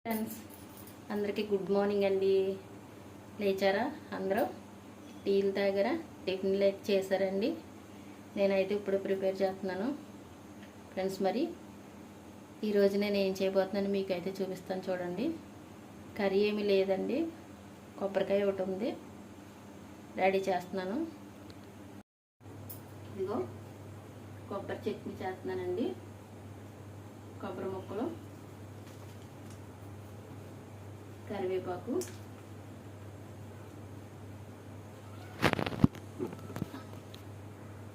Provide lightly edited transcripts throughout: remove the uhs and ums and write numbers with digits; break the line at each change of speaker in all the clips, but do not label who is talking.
Friends అందరికీ good morning అండి. లేచారా అందరూ? టీలు తాగారా? టిఫిన్లు అయితే చేశారండి. నేనైతే ఇప్పుడు ప్రిపేర్ చేస్తున్నాను ఫ్రెండ్స్. మరి ఈరోజు నేను ఏం చేయబోతున్నాను మీకు అయితే చూపిస్తాను చూడండి. కర్రీ ఏమీ లేదండి, కొబ్బరికాయ ఒకటి ఉంది, రెడీ చేస్తున్నాను. ఇదిగో కొబ్బరి చట్నీ చేస్తున్నానండి. కొబ్బరి ముక్కలు,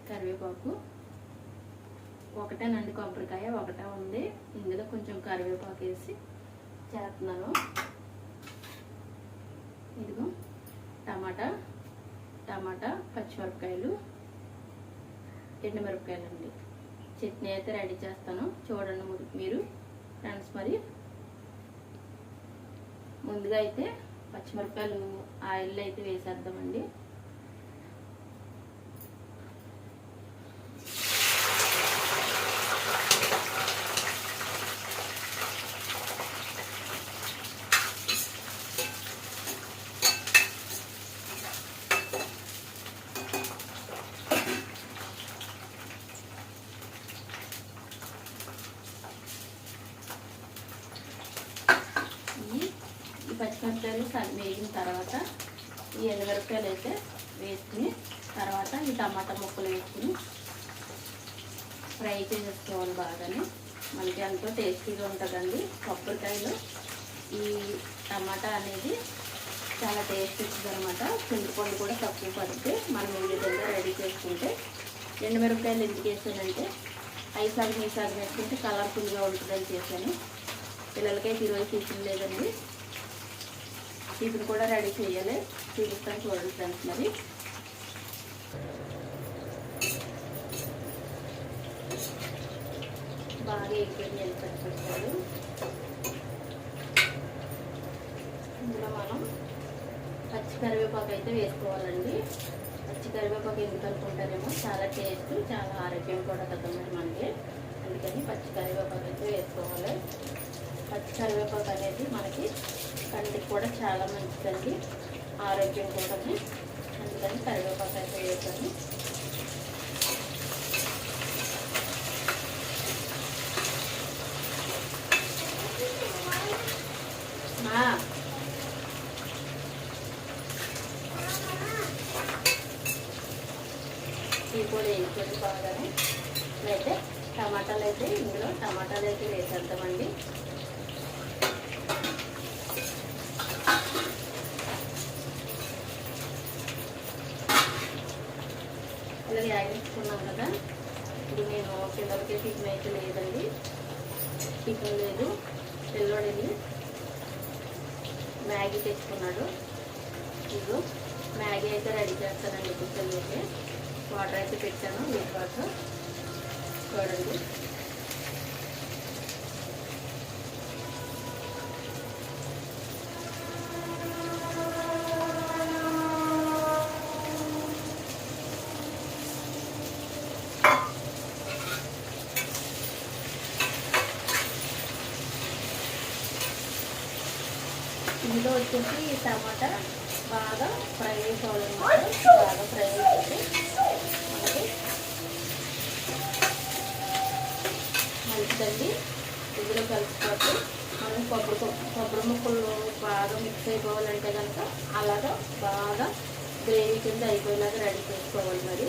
కరివేపాకు, ఒకటేనండి కొబ్బరికాయ, ఒకటే ఉంది. ఇందులో కొంచెం కరివేపాకు వేసి చేస్తున్నాను. ఇదిగో టమాటా, పచ్చిమిరపకాయలు, ఎండుమిరపకాయలు అండి. చట్నీ అయితే రెడీ చేస్తాను చూడండి మీరు ఫ్రెండ్స్. మరి ముందుగా అయితే పచ్చిమిరపకాయలు ఆయిల్ అయితే వేసేద్దామండి. పచ్చిమిరపకాయలు వేగిన తర్వాత ఈ ఎండుమిరపకాయలు అయితే వేసుకుని తర్వాత ఈ టమాటా ముక్కలు వేసుకుని ఫ్రై చేసేసుకోవాలి బాగానే. మనకి ఎంతో టేస్టీగా ఉంటుందండి. కొబ్బరికాయలు ఈ టమాటా అనేది చాలా టేస్ట్ ఇస్తుంది అనమాట. చింతపండు కూడా తక్కువ పడితే మనం ఈ విధంగా రెడీ చేసుకుంటే. ఎండుమిరపకాయలు ఎందుకు వేసానంటే ఐసాగు మీసాగు వేసుకుంటే కలర్ఫుల్గా ఉంటుందని చేశాను. పిల్లలకైతే ఈరోజు టిఫిన్ లేదండి, టిఫిన్ కూడా రెడీ చేయాలి, చూపిస్తాను చూడండి ఫ్రెండ్స్. మరి బాగా ఎగ్గిపోయి వెళ్ళిపెట్టుకుంటాడు. ఇందులో మనం పచ్చి కరివేపాకు అయితే వేసుకోవాలండి. పచ్చి కరివేపాకు ఎందుకు అనుకుంటారేమో, చాలా టేస్ట్, చాలా ఆరోగ్యం కూడా కదండి మనకి. అందుకని పచ్చి కరివేపాకు అయితే వేసుకోవాలి. పచ్చి కరివేపాకు అనేది మనకి కంటికి కూడా చాలా మంచిదండి, ఆరోగ్యం కూడా. అందుకని కరివేపాకు అయితే వేసాను. ఈ కూడా వేసుకొని బాగానే. అయితే టమాటాలు అయితే ఇందులో టమాటాలు అయితే వేసేద్దామండి. ఇలా వేయించుకున్నాం కదా. ఇప్పుడు నేను పిల్లలకి టిఫిన్ అయితే లేదండి, టిఫిన్ లేదు. పిల్లోడు వెళ్ళి మ్యాగీ తెచ్చుకున్నాడు. ఇదిగో మ్యాగీ అయితే రెడీ చేస్తానండి. ఇప్పుడు పిల్లలకి వాటర్ అయితే పెట్టాను, వీట్ వాటర్ చూడండి. ఇందులో వచ్చేసి టమాటా బాగా ఫ్రై అయిపోవాలన్నమాట. బాగా ఫ్రై అయిపోతే మనకి మంచిదండి. ఇందులో కలిసిపోతే మనం కొబ్బరి ముక్కలు బాగా మిక్స్ అయిపోవాలంటే కనుక అలాగా బాగా గ్రేవీ కింద అయిపోయేలాగా రెడీ చేసుకోవాలి. మరి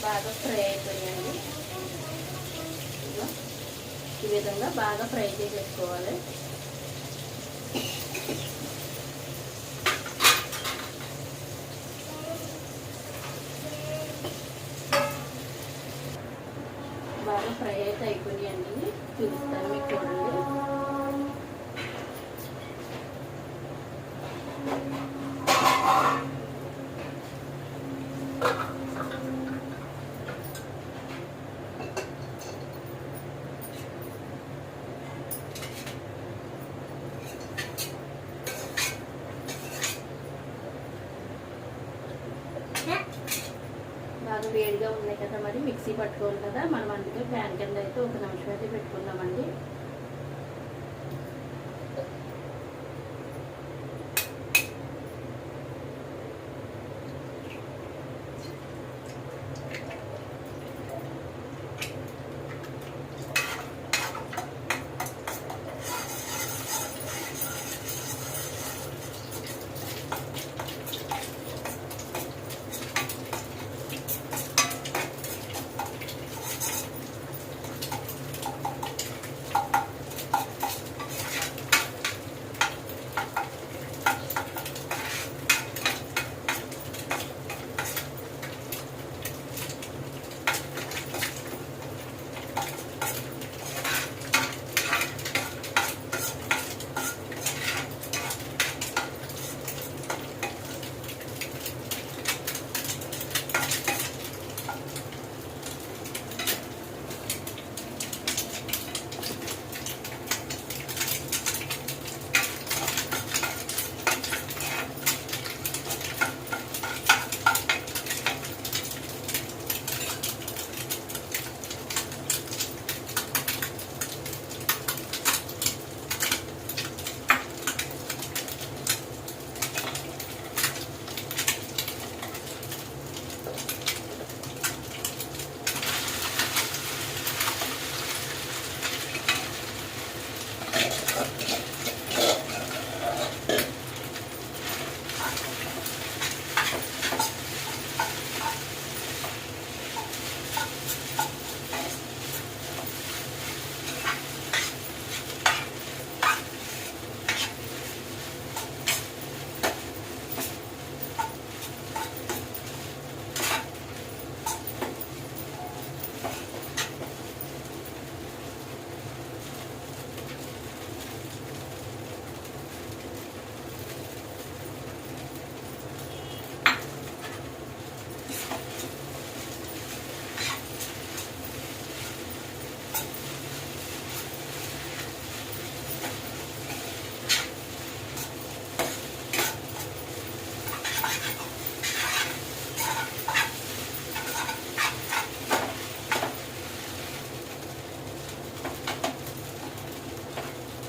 బాగా ఫ్రై అయిపోయాయండి. ఈ విధంగా బాగా ఫ్రై చేసేసుకోవాలి. బాగా ఫ్రై అయితే అయిపోయాయండి, చూపిస్తాను మీకు చూడండి. వేడిగా ఉన్నాయి కదా, మరి మిక్సీ పట్టుకోవాలి కదా మనం, అందుకే ప్యాన్ కింద అయితే 1 నిమిషం అయితే పెట్టుకుందామండి.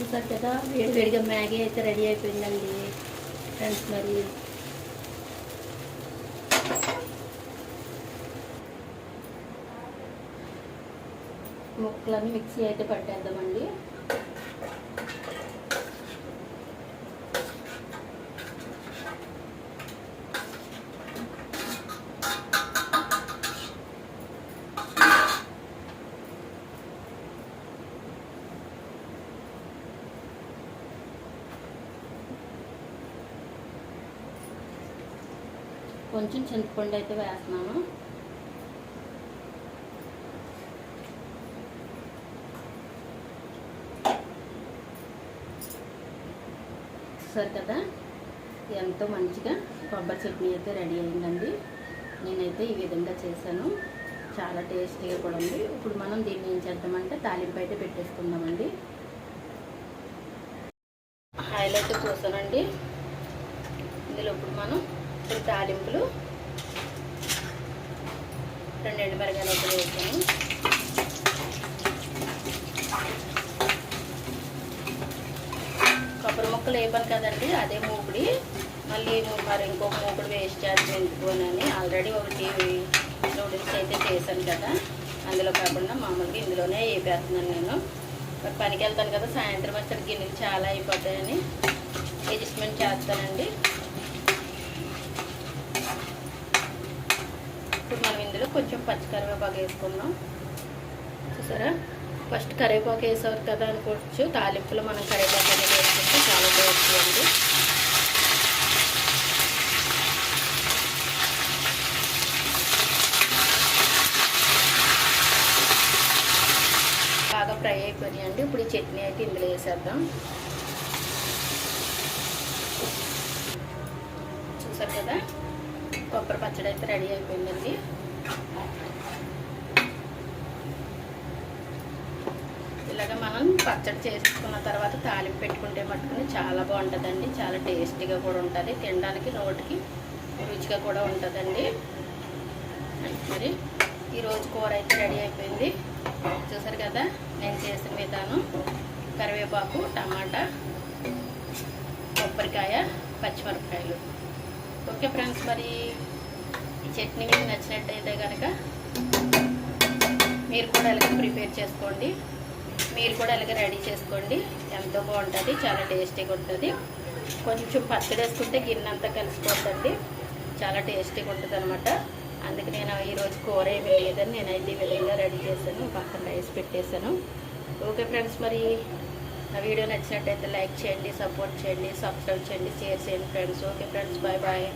చూసారు కదా, వేడివేడిగా మ్యాగీ అయితే రెడీ అయిపోయిందండి ఫ్రెండ్స్. మరి ముక్కలన్నీ మిక్సీ అయితే పట్టేద్దామండి. కొంచెం చింతపండు అయితే వేస్తున్నాను. చూసారు కదా, ఎంతో మంచిగా కొబ్బరి చట్నీ అయితే రెడీ అయిందండి. నేనైతే ఈ విధంగా చేశాను, చాలా టేస్టీగా కూడా ఉంది. ఇప్పుడు మనం దీన్ని ఏం చేద్దామంటే తాలింపు అయితే పెట్టేసుకుందామండి. ఆయిల్ అయితే పోసానండి. ఇందులో ఇప్పుడు మనం తాలింపులు 2 ఎండుమిరపకాయలు అయితే వేసాను. కొబ్బరి ముక్కలు వేయను కదండి, అదే మూకుడి. మళ్ళీ మరి ఇంకొక మూకుడు వేస్ట్ చేసి ఎందుకోనని ఆల్రెడీ ఒకటి నూడిల్స్ అయితే చేశాను కదా, అందులో కాకుండా మామూలుగా ఇందులోనే వేపేస్తున్నాను నేను. మరి పనికి వెళ్తాను కదా, సాయంత్రం వచ్చేసరికి గిన్నెలు చాలా అయిపోతాయని అడ్జస్ట్మెంట్ చేస్తానండి. ఇప్పుడు మనం ఇందులో కొంచెం పచ్చి కరివేపాకు వేసుకుందాం. చూసారా, ఫస్ట్ కరివేపాకు వేసేవారు కదా అనుకోవచ్చు, తాలింపులో మనం కరివేపాకు అనేది వేసుకుంటే చాలా టేస్టీ అండి. బాగా ఫ్రై అయిపోయాయండి. ఇప్పుడు ఈ చట్నీ అయితే ఇందులో వేసేద్దాం. చూసారు కదా, కొబ్బరి పచ్చడి అయితే రెడీ అయిపోయిందండి. ఇలాగ మనం పచ్చడి చేసుకున్న తర్వాత తాలింపు పెట్టుకుంటే మట్టుకుని చాలా బాగుంటుందండి. చాలా టేస్టీగా కూడా ఉంటుంది, తినడానికి నోటికి రుచిగా కూడా ఉంటుందండి. మరి ఈరోజు కూర అయితే రెడీ అయిపోయింది. చూసారు కదా నేను చేసిన విధానం. కరివేపాకు, టమాటా, కొబ్బరికాయ, పచ్చిమిరపకాయలు. ఓకే ఫ్రెండ్స్, మరి ఈ చట్నీ మీకు నచ్చినట్టయితే కనుక మీరు కూడా అలాగే ప్రిపేర్ చేసుకోండి. మీరు కూడా అలాగే రెడీ చేసుకోండి. ఎంతో బాగుంటుంది, చాలా టేస్టీగా ఉంటుంది. కొంచెం పచ్చడి వేసుకుంటే గిన్నెంతా కలిసిపోతుంది, చాలా టేస్టీగా ఉంటుంది అనమాట. అందుకే నేను ఈరోజు కూర ఏమీ లేదని నేనైతే ఈ విధంగా రెడీ చేశాను. పక్కన రైస్ పెట్టేశాను. ఓకే ఫ్రెండ్స్, మరి నా వీడియో నచ్చినట్టయితే లైక్ చేయండి, సపోర్ట్ చేయండి, సబ్స్క్రైబ్ చేయండి, షేర్ చేయండి friends. Okay friends, bye bye.